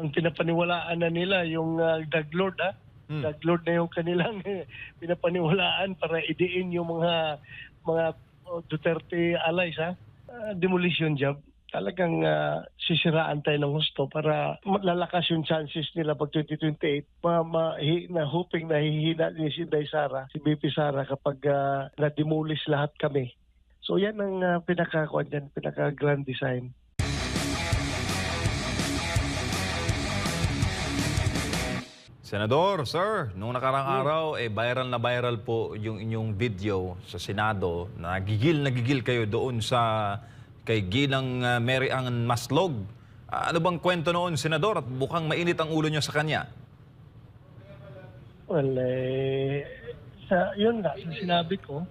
ang pinapaniwalaan na nila yung drug lord, drug lord na yung kanilang pinapaniwalaan para idiin yung mga Duterte allies, demolition job. Talagang sisiraan tayo ng husto para lalakas yung chances nila pag 2028 na hoping na hihina ni si Inday Sara, si BP Sara kapag na-demolish lahat kami. So yan ang pinaka-grand design. Senador, sir, nung nakarang araw, viral na viral po yung inyong video sa Senado. Nagigil kayo doon kay Ginang Mary Ann Maslog. Ano bang kwento noon, Senador? At mukhang mainit ang ulo nyo sa kanya. Well, yun nga, sa sinabi ko,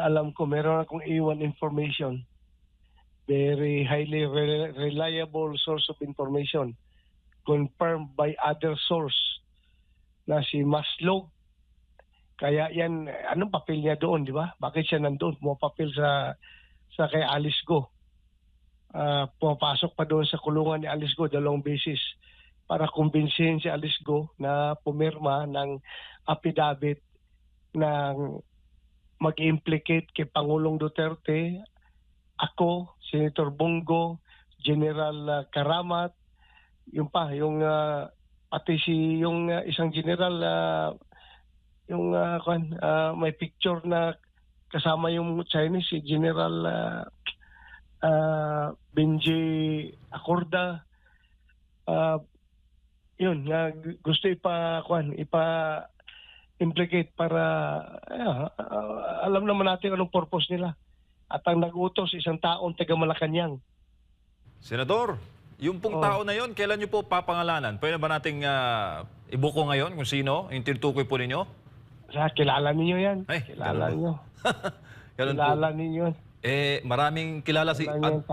alam ko meron akong iwan information. Very highly reliable source of information. Confirmed by other source na si Maslog. Kaya yan, anong papel niya doon, di ba? Bakit siya nandoon? Pumapapil sa kay Alice Go. Pumapasok pa doon sa kulungan ni Alice Go 2 beses para kumbinsihin si Alice Go na pumirma ng affidavit ng mag-implicate kay Pangulong Duterte, ako, Senator Bongo, General Karamat, yung pati yung isang general may picture na kasama yung Chinese, si General Benji Acorda. Gusto ipa-implicate para alam naman natin anong purpose nila. At ang nag-utos, isang taong taga Malacanang. Senador, yung pong tao na yon, kailan nyo po papangalanan? Pwede ba nating ibuko ngayon kung sino? Yung tinutukoy po ninyo? Kilala ninyo yan. Ay, kilala nyo. Kilala ninyo yan. Maraming kilala si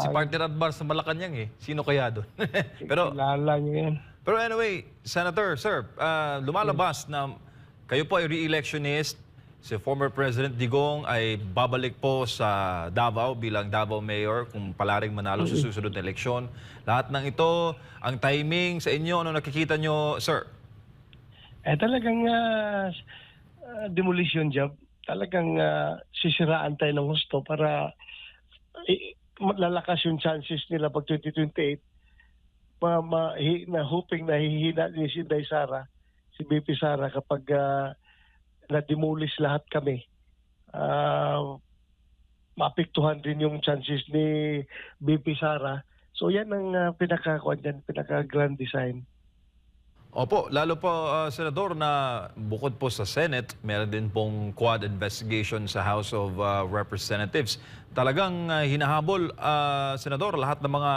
partner Adbar sa Malacanang Sino kaya doon? Kilala nyo yan. Pero anyway, Senator, sir, lumalabas na kayo po ay re-electionist. Si former President Digong ay babalik po sa Davao bilang Davao Mayor kung palaring manalo sa susunod na eleksyon. Lahat ng ito, ang timing sa inyo, ano nakikita nyo, sir? Talagang demolition job. Talagang sisiraan tayo ng husto para lalakas yung chances nila pag 2028 na hoping na hihina ni si Inday Sara, si BP Sara kapag na-demolish lahat kami. Maapektuhan din yung chances ni BP Sara. So yan ang pinaka-grand design. Opo, lalo po, Senador, na bukod po sa Senate, meron din pong quad investigation sa House of Representatives. Talagang hinahabol, Senador, lahat ng mga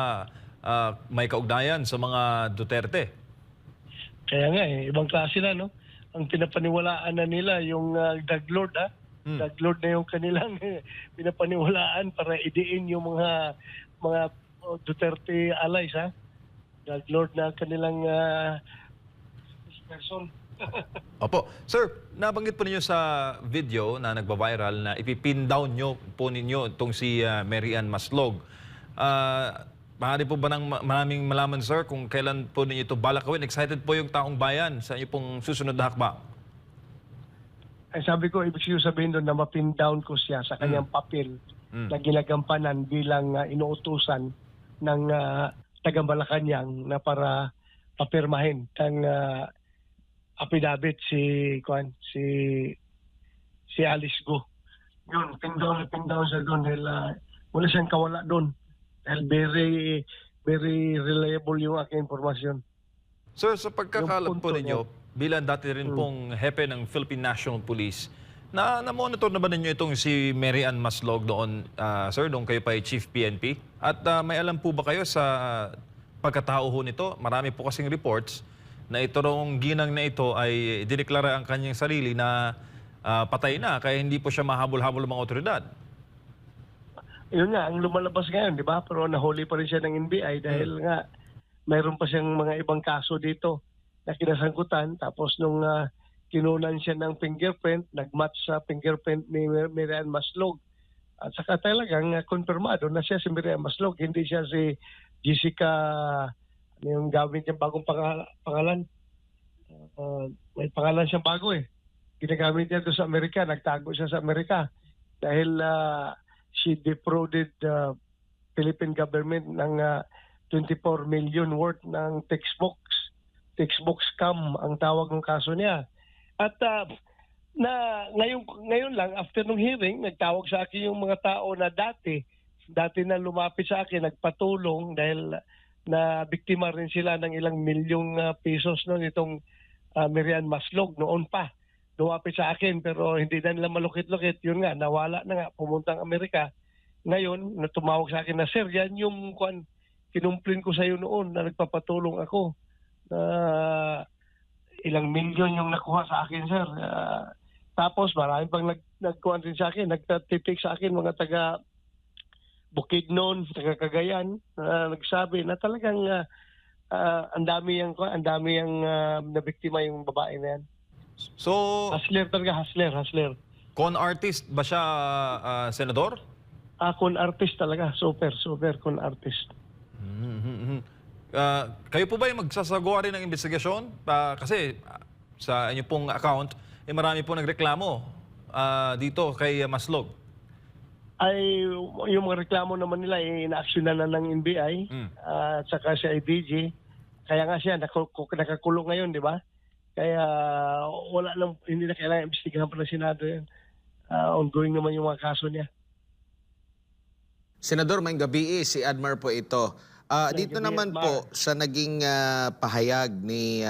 may kaugnayan sa mga Duterte. Kaya nga ibang klase na, no? Ang pinapaniwalaan na nila yung drug lord, drug lord na yung kanilang pinapaniwalaan para idiin yung mga Duterte allies, drug lord na kanilang person. Opo. Sir, nabanggit po ninyo sa video na nagba-viral na ipipin down nyo po ninyo itong si Mary Ann Maslog. Maaari po ba ng maraming malaman, sir, kung kailan po ninyo ito balakawin? Excited po yung taong bayan sa inyo pong susunod na hakbang. Sabi ko, ibig sabihin doon na mapin down ko siya sa kanyang papel na ginagampanan bilang inuutusan ng taga Malacanang na para papirmahin ng affidavit si Alice Go. Yun, pin down siya doon dahil wala siyang kawala doon. Dahil very reliable yung aking informasyon. Sir, sa pagkakalam po ninyo, bilang dati rin pong hepe ng Philippine National Police, na-monitor na ba ninyo itong si Mary Ann Maslog doon, sir, doon kayo pa ay Chief PNP? At may alam po ba kayo sa pagkatao ho nito? Marami po kasing reports na itong ginang na ito ay dineklara ang kanyang sarili na patay na, kaya hindi po siya mahabol-habol ng mga otoridad. Yun nga, ang lumalabas ngayon, di ba? Pero nahuli pa rin siya ng NBI dahil nga mayroon pa siyang mga ibang kaso dito na kinasangkutan. Tapos nung kinunan siya ng fingerprint, nagmatch sa fingerprint ni Mary Ann Maslog. At saka talagang konfirmado na siya si Mary Ann Maslog, hindi siya si Jessica Yung gamit niyang bagong pangalan. May pangalan siyang bago eh. Ginagamit niya doon sa Amerika. Nagtago siya sa Amerika. Dahil she defrauded the Philippine government ng 24 million worth ng textbook scam ang tawag ng kaso niya. At ngayon lang after nung hearing, nagtawag sa akin yung mga tao na dati na lumapit sa akin, nagpatulong dahil na biktima rin sila ng ilang milyong pesos noon itong Mary Ann Maslog noon pa. Lumapit sa akin pero hindi na nila malukit-lukit. Yun nga, nawala na nga, pumuntang Amerika. Ngayon, tumawag sa akin na, "Sir, yan yung kinumplin ko sa iyo noon na nagpapatulong ako. Ilang milyon yung nakuha sa akin, sir." Tapos marami pang nagkuhan din sa akin, nagtatitik sa akin mga taga Bukidnon, taga Cagayan, nagsabi na talagang ang dami yang nabiktima yung babae na yan. So, Hustler talaga, hustler. con artist ba siya, Senador? Con artist talaga, super con artist. Kayo po ba yung magsasagawa rin ng investigasyon? Kasi sa inyo pong account, marami po nagreklamo dito kay Maslog. Ay, yung mga reklamo naman nila ina-actionan na ng NBI at saka si IDG. Kaya nga siya nakakulong ngayon, di ba? Kaya hindi na kailangan imbestigahan pa ng Senado yan. Ongoing naman yung mga kaso niya. Senador, may gabi si Admar po ito. Dito naman po sa naging pahayag ni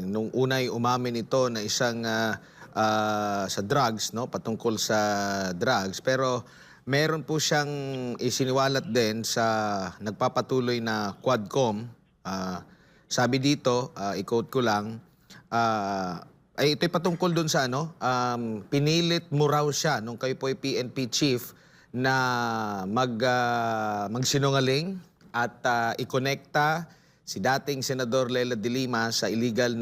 nung unay umamin ito na isang sa drugs, no, patungkol sa drugs, pero meron po siyang isiniwalat din sa nagpapatuloy na Quadcom. Sabi dito, i-quote ko lang, ay ito'y patungkol dun sa pinilit mo raw siya nung kayo po ay PNP chief na magsinungaling at ikonekta si dating Senador Leila de Lima sa illegal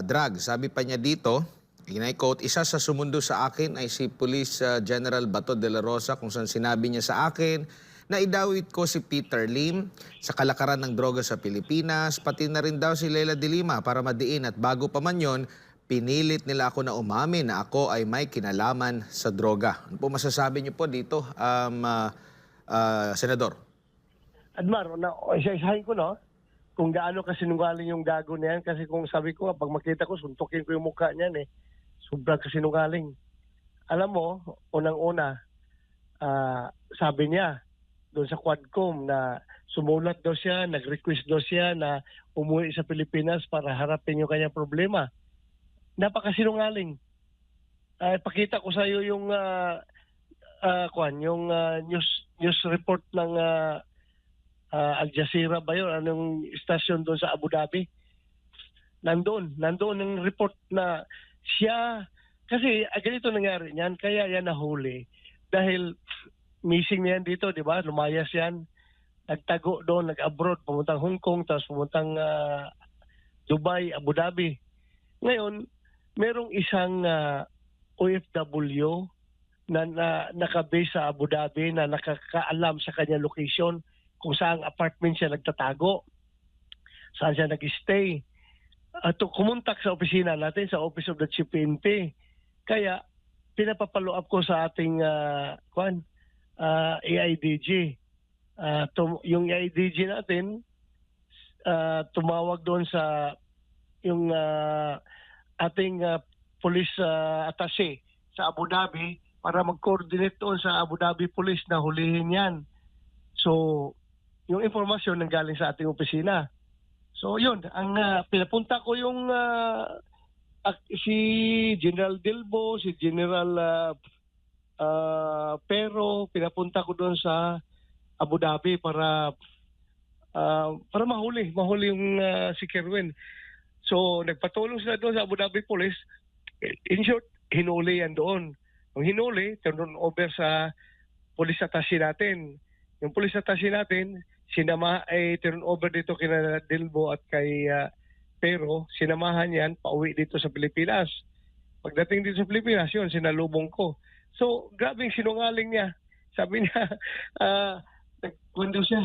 drugs. Sabi pa niya dito, i-quote, "Isa sa sumundo sa akin ay si Police General Bato de la Rosa kung saan sinabi niya sa akin na idawit ko si Peter Lim sa kalakaran ng droga sa Pilipinas, pati na rin daw si Leila de Lima para madiin, at bago pa man yon, pinilit nila ako na umamin na ako ay may kinalaman sa droga." Ano po masasabi niyo po dito, Senador? Admar, isa-isahin ko, no? Kung gaano kasinungaling yung gago na yan. Kasi kung sabi ko, pag makita ko, suntukin ko yung mukha niyan eh. Sobrang kasinungaling. Alam mo, unang-una, sabi niya doon sa Quadcom na sumulat daw siya, nag-request daw siya na umuwi sa Pilipinas para harapin yung kanyang problema. Napakasinungaling. Pakita ko sa iyo yung news report ng Al Jazeera ba yun? Anong stasyon doon sa Abu Dhabi? Nandoon ang report na siya, kasi ganito nangyari niyan, kaya yan nahuli. Dahil missing niyan dito, di ba? Lumayas yan. Nagtago doon, nag-abroad, pumuntang Hong Kong, tapos pumuntang Dubai, Abu Dhabi. Ngayon, merong isang OFW na nakabase sa Abu Dhabi na nakakaalam sa kanyang location kung saan apartment siya nagtatago, saan siya nag-stay. At kumontak sa opisina natin, sa Office of the Chief PNP. Kaya, pinapapalo up ko sa ating AIDG. Yung AIDG natin, tumawag doon sa yung ating police attaché sa Abu Dhabi para mag-coordinate doon sa Abu Dhabi Police na hulihin yan. So, yung informasyon nanggaling sa ating opisina. So, yun. Ang pinapunta ko yung si General Dilbo, si General Pero, pinapunta ko doon sa Abu Dhabi para mahuli yung si Kerwin. So, nagpatulong sila doon sa Abu Dhabi Police. In short, hinuli yan doon. Nung hinuli, turn over sa police attaché natin. Yung police attaché natin, turn over dito kina Dilbo at kay Pero, sinamahan yan, pauwi dito sa Pilipinas. Pagdating dito sa Pilipinas, yun, sinalubong ko. So, grabing sinungaling niya. Sabi niya, Nagkwento siya,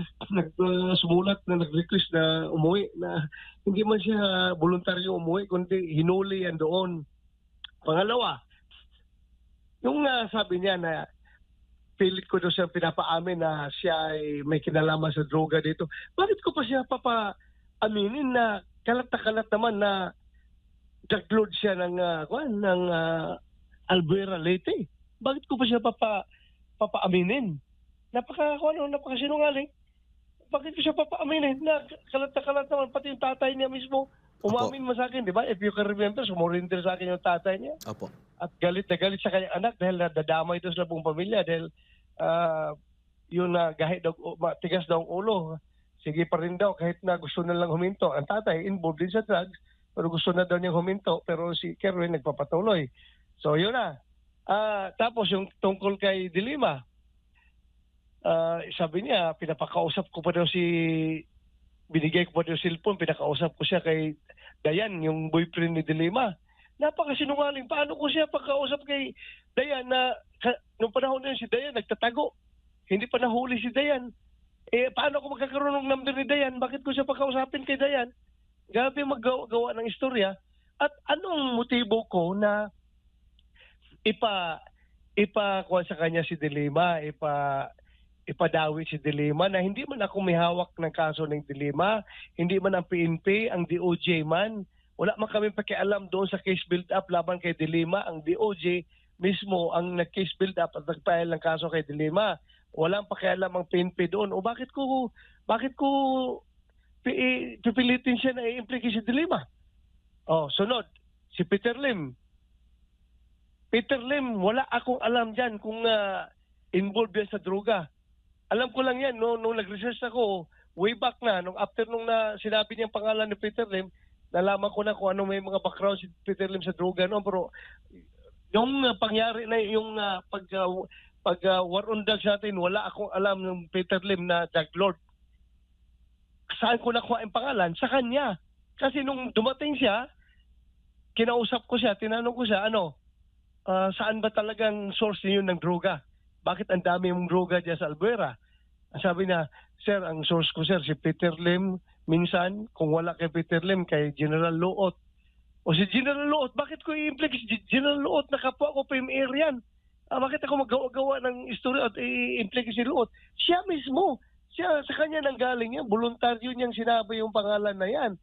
sumulat na nag-request na umuwi, na hindi man siya voluntaryo umuwi, kundi hinuli yan doon. Pangalawa, yung sabi niya na pilit ko daw siya pinapaamin na siya ay may kinalaman sa droga dito. Bakit ko pa siya aminin na kalat na kalat naman na drug lord siya ng Albuera Leyte? Bakit ko pa siya papaaminin? Napakasinungaling. Bakit ko siya papaaminin na kalat naman, pati yung tatay niya mismo umamin mo sa akin, di ba? If you can remember, sumurinder sa akin yung tatay niya. Opo. At galit na galit sa kanyang anak dahil nadadamay ito sa buong pamilya dahil yun na kahit daw tigas daw ang ulo. Sige pa rin daw kahit na gusto na lang huminto. Ang tatay involved din sa drugs pero gusto na daw niyang huminto pero si Kerwin nagpapatuloy. So yun na. Tapos yung tungkol kay Dilima, sabi niya pinapakausap ko pa daw binigay ko pa daw cellphone, pinakausap ko siya kay Dayan, yung boyfriend ni Dilima. Napakasinungaling. Paano ko siya pagkausap kay Dayan na nung panahon na yun si Dayan nagtatago. Hindi pa nahuli si Dayan. Paano ko magkakaroon ng number ni Dayan? Bakit ko siya pagkausapin kay Dayan? Grabe maggawa ng istorya. At anong motibo ko na ipakuha sa kanya si Dilima, ipadawi si Dilima na hindi man ako may hawak ng kaso ng Dilima, hindi man ang PNP, ang DOJ man. Wala man kami pakialam doon sa case build-up laban kay Dilima. Ang DOJ mismo ang nag-case build-up at nag-file ng kaso kay Dilima. Walang pakialam ang PNP doon. O bakit ko pipilitin siya na i-implicate si Dilima? Sunod, si Peter Lim. Peter Lim, wala akong alam dyan kung involved yan sa droga. Alam ko lang yan, nung nag-research ako, way back na, after nung sinabi niyang pangalan ni Peter Lim, nalaman ko na kung ano may mga background si Peter Lim sa droga. No? Pero yung pangyari na yung pag war on drugs natin, wala akong alam ng Peter Lim na drug lord. Saan ko nakuha ang pangalan? Sa kanya. Kasi nung dumating siya, kinausap ko siya, tinanong ko siya, saan ba talagang source niyo ng droga? Bakit ang dami mong droga dyan sa Albuera? Sabi na, sir, ang source ko, sir, si Peter Lim. Minsan, kung wala kay Peter Lim, kay General Luot. O si General Luot, bakit ko i-implicate si General Luot? Nakapwa ko premier yan. Bakit ako magawa ng istorya at i-implicate si Luot? Siya mismo. Sa kanya nang galing yan. Voluntaryo niyang sinabi yung pangalan na yan.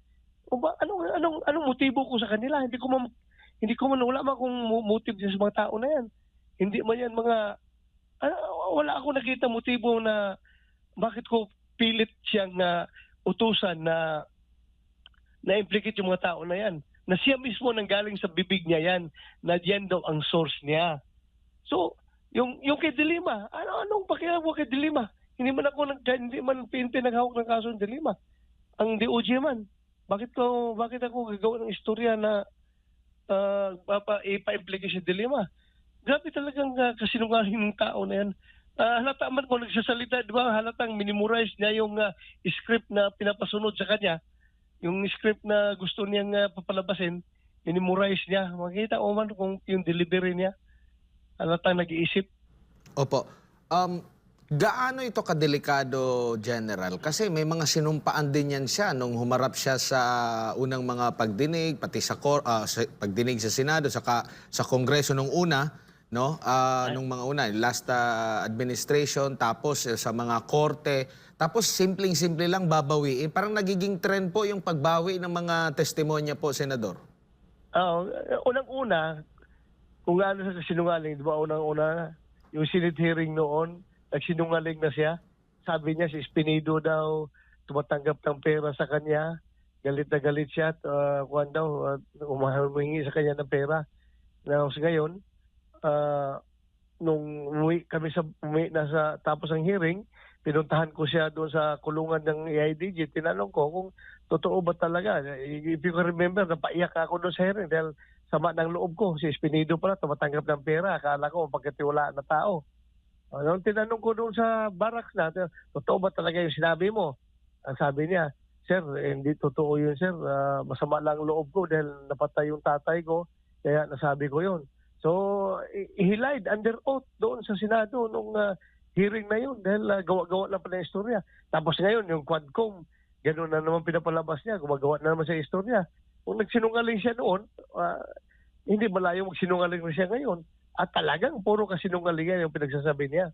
Anong motibo ko sa kanila? Hindi ko man wala man akong motive sa mga tao na yan. Hindi man yan mga wala ako nakita motibo na bakit ko pilit siyang utusan na implicate yung mga tao na yan. Na siya mismo nanggaling sa bibig niya yan, na yan daw ang source niya. So, yung kay Dilima, anong pakialam ko kay Dilima? Hindi man PNP naghawak ng kaso ng Dilima. Ang DOJ man. Bakit ako gagawa ng istorya na ipa-implicate si Dilima? Grabe talagang kasinungaling ng tao na yan. Halata man kung nagsasalita, di ba? Halatang minimorize niya yung script na pinapasunod sa kanya. Yung script na gusto niyang papalabasin, minimorize niya. Makikita ko man kung yung delivery niya. Halatang nag-iisip. Opo. Gaano ito kadelikado, General? Kasi may mga sinumpaan din yan siya nung humarap siya sa unang mga pagdinig, pati sa pagdinig sa Senado, saka sa Kongreso nung una, no? Nung mga una, last administration, tapos sa mga korte, tapos simpleng-simple lang babawiin. Parang nagiging trend po yung pagbawi ng mga testimonya po, Senador. Unang-una, kung ano sa sinungaling, di ba unang-una, yung Senate hearing noon, nagsinungaling na siya. Sabi niya si Espinido daw tumatanggap ng pera sa kanya. Galit na galit siya at humingi sa kanya ng pera. Ngayon, nung umuwi na sa tapos ng hearing, pinuntahan ko siya doon sa kulungan ng AIDG. Tinanong ko kung totoo ba talaga. If you can remember, napaiyak ako doon sa hearing dahil sama ng loob ko. Si Espinido pala tumatanggap ng pera. Akala ko pagkatiwala na tao. Nung tinanong ko doon sa barracks na, totoo ba talaga yung sinabi mo? Ang sabi niya, sir, hindi totoo yun, sir. Masama lang loob ko dahil napatay yung tatay ko, kaya nasabi ko yun. So, he lied under oath doon sa Senado nung hearing na yun dahil gawa-gawa lang pa ng istorya. Tapos ngayon, yung Quadcom, gano'n na naman pinapalabas niya, gumagawa na naman sa istorya. Kung nagsinungaling siya noon, hindi malayo magsinungaling na siya ngayon. At talagang puro kasinungalingan yung pinagsasabi niya.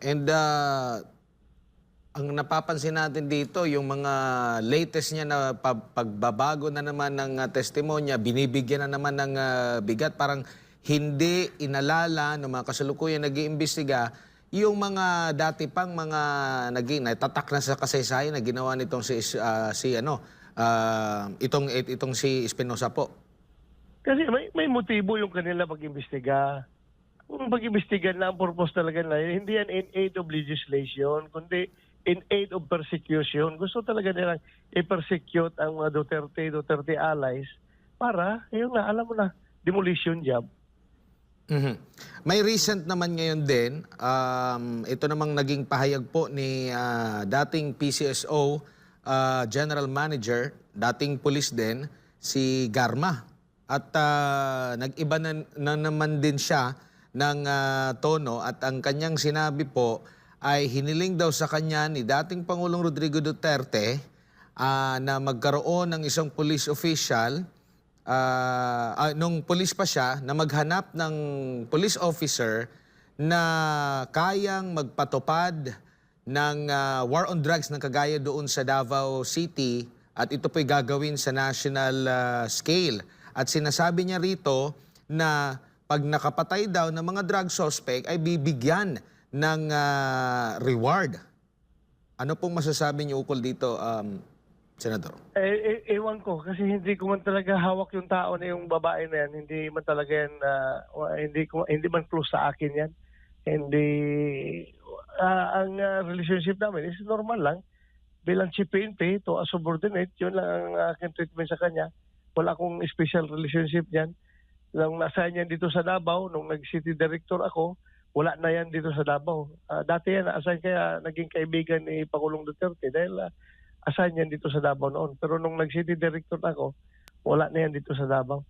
And ang napapansin natin dito, yung mga latest niya na pagbabago na naman ng testimonya, binibigyan na naman ng bigat, parang hindi inalala ng mga kasalukuyan nag-iimbestiga yung mga dati pang mga nagtatak na sa kasaysayan na ginawa nitong itong si Espinosa po. Kasi may motibo yung kanila pag-imbestiga. Kung pag-imbestiga na ang purpose talaga na hindi yan in aid of legislation, kundi in aid of persecution. Gusto talaga nilang i-persecute ang mga Duterte allies para, yun na, alam mo na, demolition job. May recent naman ngayon din, ito namang naging pahayag po ni dating PCSO General Manager, dating police din, si Garma. At nag-iba na naman din siya ng tono at ang kanyang sinabi po ay hiniling daw sa kanya ni dating Pangulong Rodrigo Duterte na magkaroon ng isang police official nung police pa siya na maghanap ng police officer na kayang magpatupad ng war on drugs na kagaya doon sa Davao City at ito po'y gagawin sa national scale. At sinasabi niya rito na pag nakapatay daw ng mga drug suspect ay bibigyan ng reward. Ano pong masasabi niyo ukol dito, Senador? Ewan ko kasi hindi ko man talaga hawak yung tao na yung babae na yan. Hindi man talaga yan, hindi man close sa akin yan. Hindi, ang relationship namin is normal lang. Bilang chief PNP to a subordinate, yun lang ang aking treatment sa kanya. Wala akong special relationship yan. Nung nasa yan dito sa Davao, nung nag-city director ako, wala na yan dito sa Davao. Dati yan, assign kaya naging kaibigan ni Pangulong Duterte dahil assign yan dito sa Davao noon. Pero nung nag-city director ako, wala na yan dito sa Davao.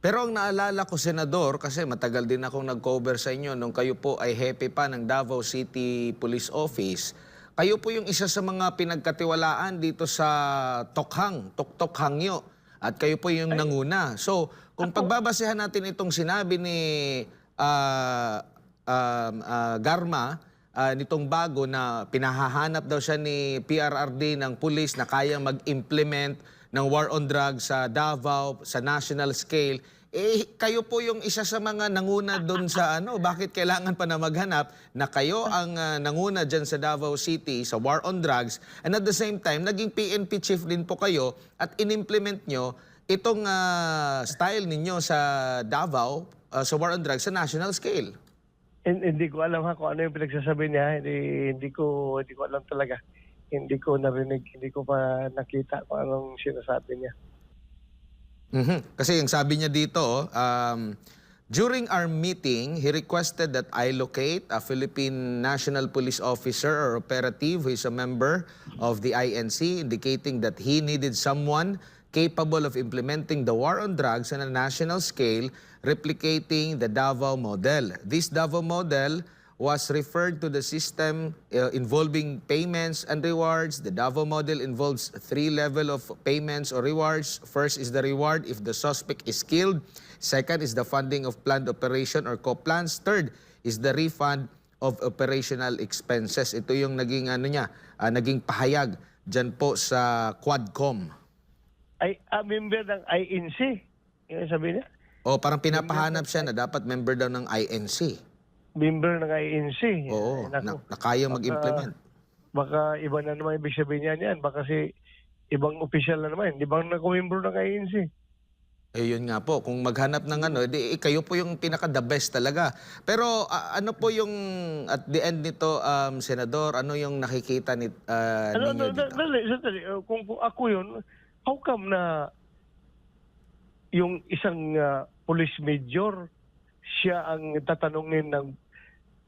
Pero ang naalala ko, Senador, kasi matagal din akong nag-cover sa inyo nung kayo po ay hepe pa ng Davao City Police Office, kayo po yung isa sa mga pinagkatiwalaan dito sa Tok-Tok Hangyo. At kayo po yung nanguna. So, kung pagbabasehan natin itong sinabi ni Garma, nitong bago na pinahahanap daw siya ni PRRD ng pulis na kayang mag-implement ng war on drugs sa Davao, sa national scale, kayo po yung isa sa mga nanguna doon sa bakit kailangan pa na maghanap na kayo ang nanguna dyan sa Davao City sa war on drugs and at the same time, naging PNP chief din po kayo at in-implement nyo itong style ninyo sa Davao sa war on drugs sa national scale. Hindi ko alam kung ano yung pinagsasabi niya. Hindi ko alam talaga. Hindi ko narinig, hindi ko pa nakita kung anong sinasabi niya. Kasi yung sabi niya dito, during our meeting, he requested that I locate a Philippine National Police Officer or operative who is a member of the INC, indicating that he needed someone capable of implementing the war on drugs on a national scale, replicating the Davao model. This Davao model was referred to the system involving payments and rewards. The Davao model involves 3 levels of payments or rewards. First is the reward if the suspect is killed. Second is the funding of planned operation or co-plans. Third is the refund of operational expenses. Ito yung naging naging pahayag dyan po sa Quadcom. Ay, member ng INC. Yung sabi niya? O parang pinapahanap siya na dapat member daw ng INC. Member ng INC. Oo, na kaya mag-implement. Baka iba na naman ibig sabihin niyan. Baka si ibang official na naman. Di ba nag-member ng INC? Yun nga po. Kung maghanap ng kayo po yung pinaka-the best talaga. Pero ano po yung at the end nito, Senador, ano yung nakikita ninyo dito? Sandali. Kung ako yun, how come na yung isang police major, siya ang tatanungin ng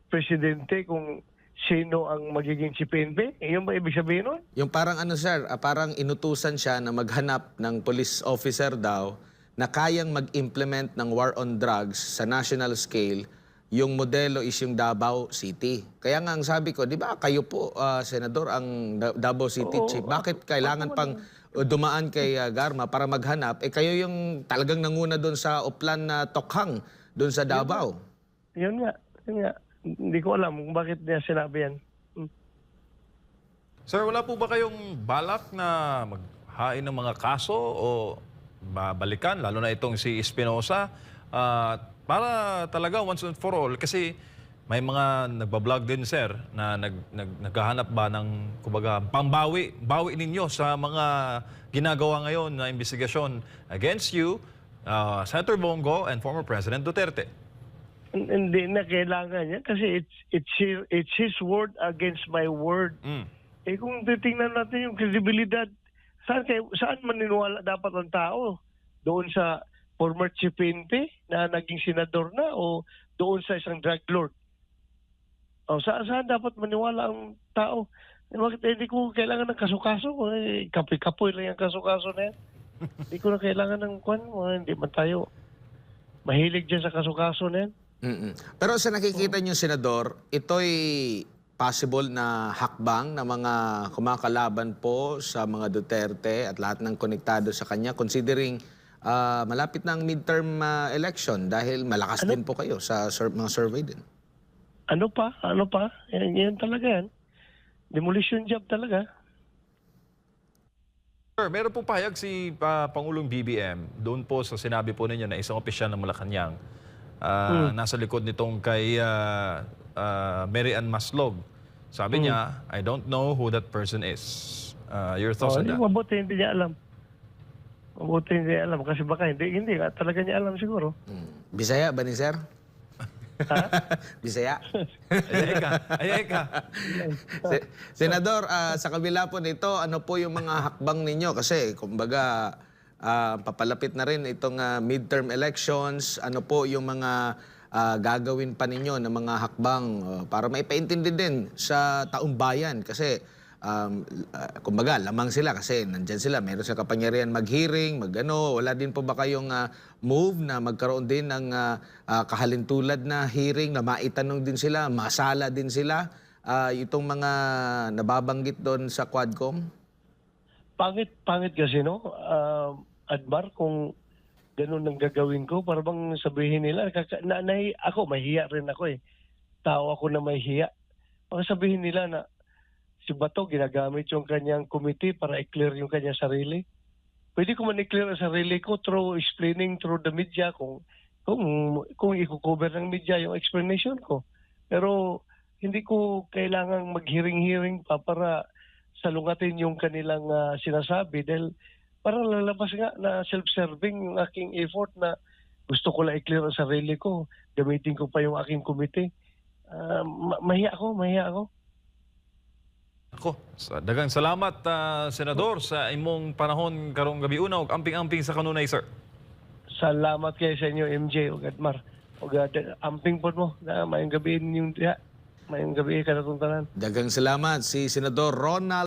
presidente kung sino ang magiging chief PNP? Yung ba ibig sabihin nun? Yung parang sir, parang inutusan siya na maghanap ng police officer daw na kayang mag-implement ng war on drugs sa national scale yung modelo is yung Davao City. Kaya nga ang sabi ko, di ba kayo po, Senador, ang Davao City Chief, bakit kailangan pang dumaan kay Garma para maghanap? Eh kayo yung talagang nanguna doon sa Oplan na Tokhang, doon sa Davao. Yun nga. Hindi ko alam kung bakit niya sinabi yan. Sir, wala po ba kayong balak na maghain ng mga kaso o babalikan, lalo na itong si Espinosa, para talaga once and for all? Kasi may mga nagbablog din, sir, na naghahanap ba ng, kumbaga, bawi ninyo sa mga ginagawa ngayon na investigasyon against you, Senator Bongo and former President Duterte. Hindi na kailangan yan kasi it's his word against my word. Eh kung titingnan natin yung kredibilidad, saan maniniwala dapat ang tao? Doon sa former Chief PNP na naging senador na o doon sa isang drug lord? O saan dapat maniwala ang tao? Eh, bakit hindi ko kailangan ng kaso-kaso? Eh, kapoy-kapoy lang yung kaso-kaso na yan. Hindi ko na kailangan ng kwan. Hindi man tayo mahilig dyan sa kaso-kaso na yan. Pero sa nakikita niyo, Senador, ito'y possible na hakbang na mga kumakalaban po sa mga Duterte at lahat ng konektado sa kanya, considering malapit na ang midterm election dahil malakas din po kayo sa mga survey din. Ano pa? Yan talaga yan. Demolition job talaga. Sir, meron pong pahayag si Pangulong BBM doon po sa sinabi po ninyo na isang opisyal ng Malacanang nasa likod nitong kay Mary Ann Maslog. Sabi niya, I don't know who that person is. Your thoughts on that? Mabuti hindi niya alam. Kasi baka hindi talaga niya alam siguro. Bisaya ba ni Sir? Ha? Bisaya? Ayay ka. Senador, sa kabila po nito, ano po yung mga hakbang ninyo? Kasi, kumbaga, papalapit na rin itong midterm elections. Ano po yung mga gagawin pa ninyo na mga hakbang para maipaintindi din sa taong bayan? Kasi, kumbaga, lamang sila kasi nandyan sila. Meron silang kapangyarihan mag-hearing, wala din po ba kayong move na magkaroon din ng kahalintulad na hearing na maitanong din sila, masala din sila itong mga nababanggit doon sa Quadcom? Pangit kasi, no? Admar, kung ganun ang gagawin ko, para bang sabihin nila, ako, mahiya rin ako eh. Tao ako na mahiya. Baka sabihin nila na si Bato ginagamit yung kanyang committee para i-clear yung kanyang sarili. Pwede ko man i-clear ang sarili ko through explaining through the media kung i-cover ng media yung explanation ko. Pero hindi ko kailangang mag-hearing pa para salungatin yung kanilang sinasabi dahil parang lalabas nga na self-serving yung aking effort na gusto ko lang i-clear ang sarili ko. Gamitin ko pa yung aking committee. Mahiya ako. Ako, dagang salamat, Senador, sa imong panahon karong gabi una ug amping-amping sa kanunay, sir. Salamat kayo sa inyo, MJ o Gadmar. O amping po mo na mayang gabi ninyong diha. Mayang gabi kanatong tanan. Dagang salamat si Senador Ronald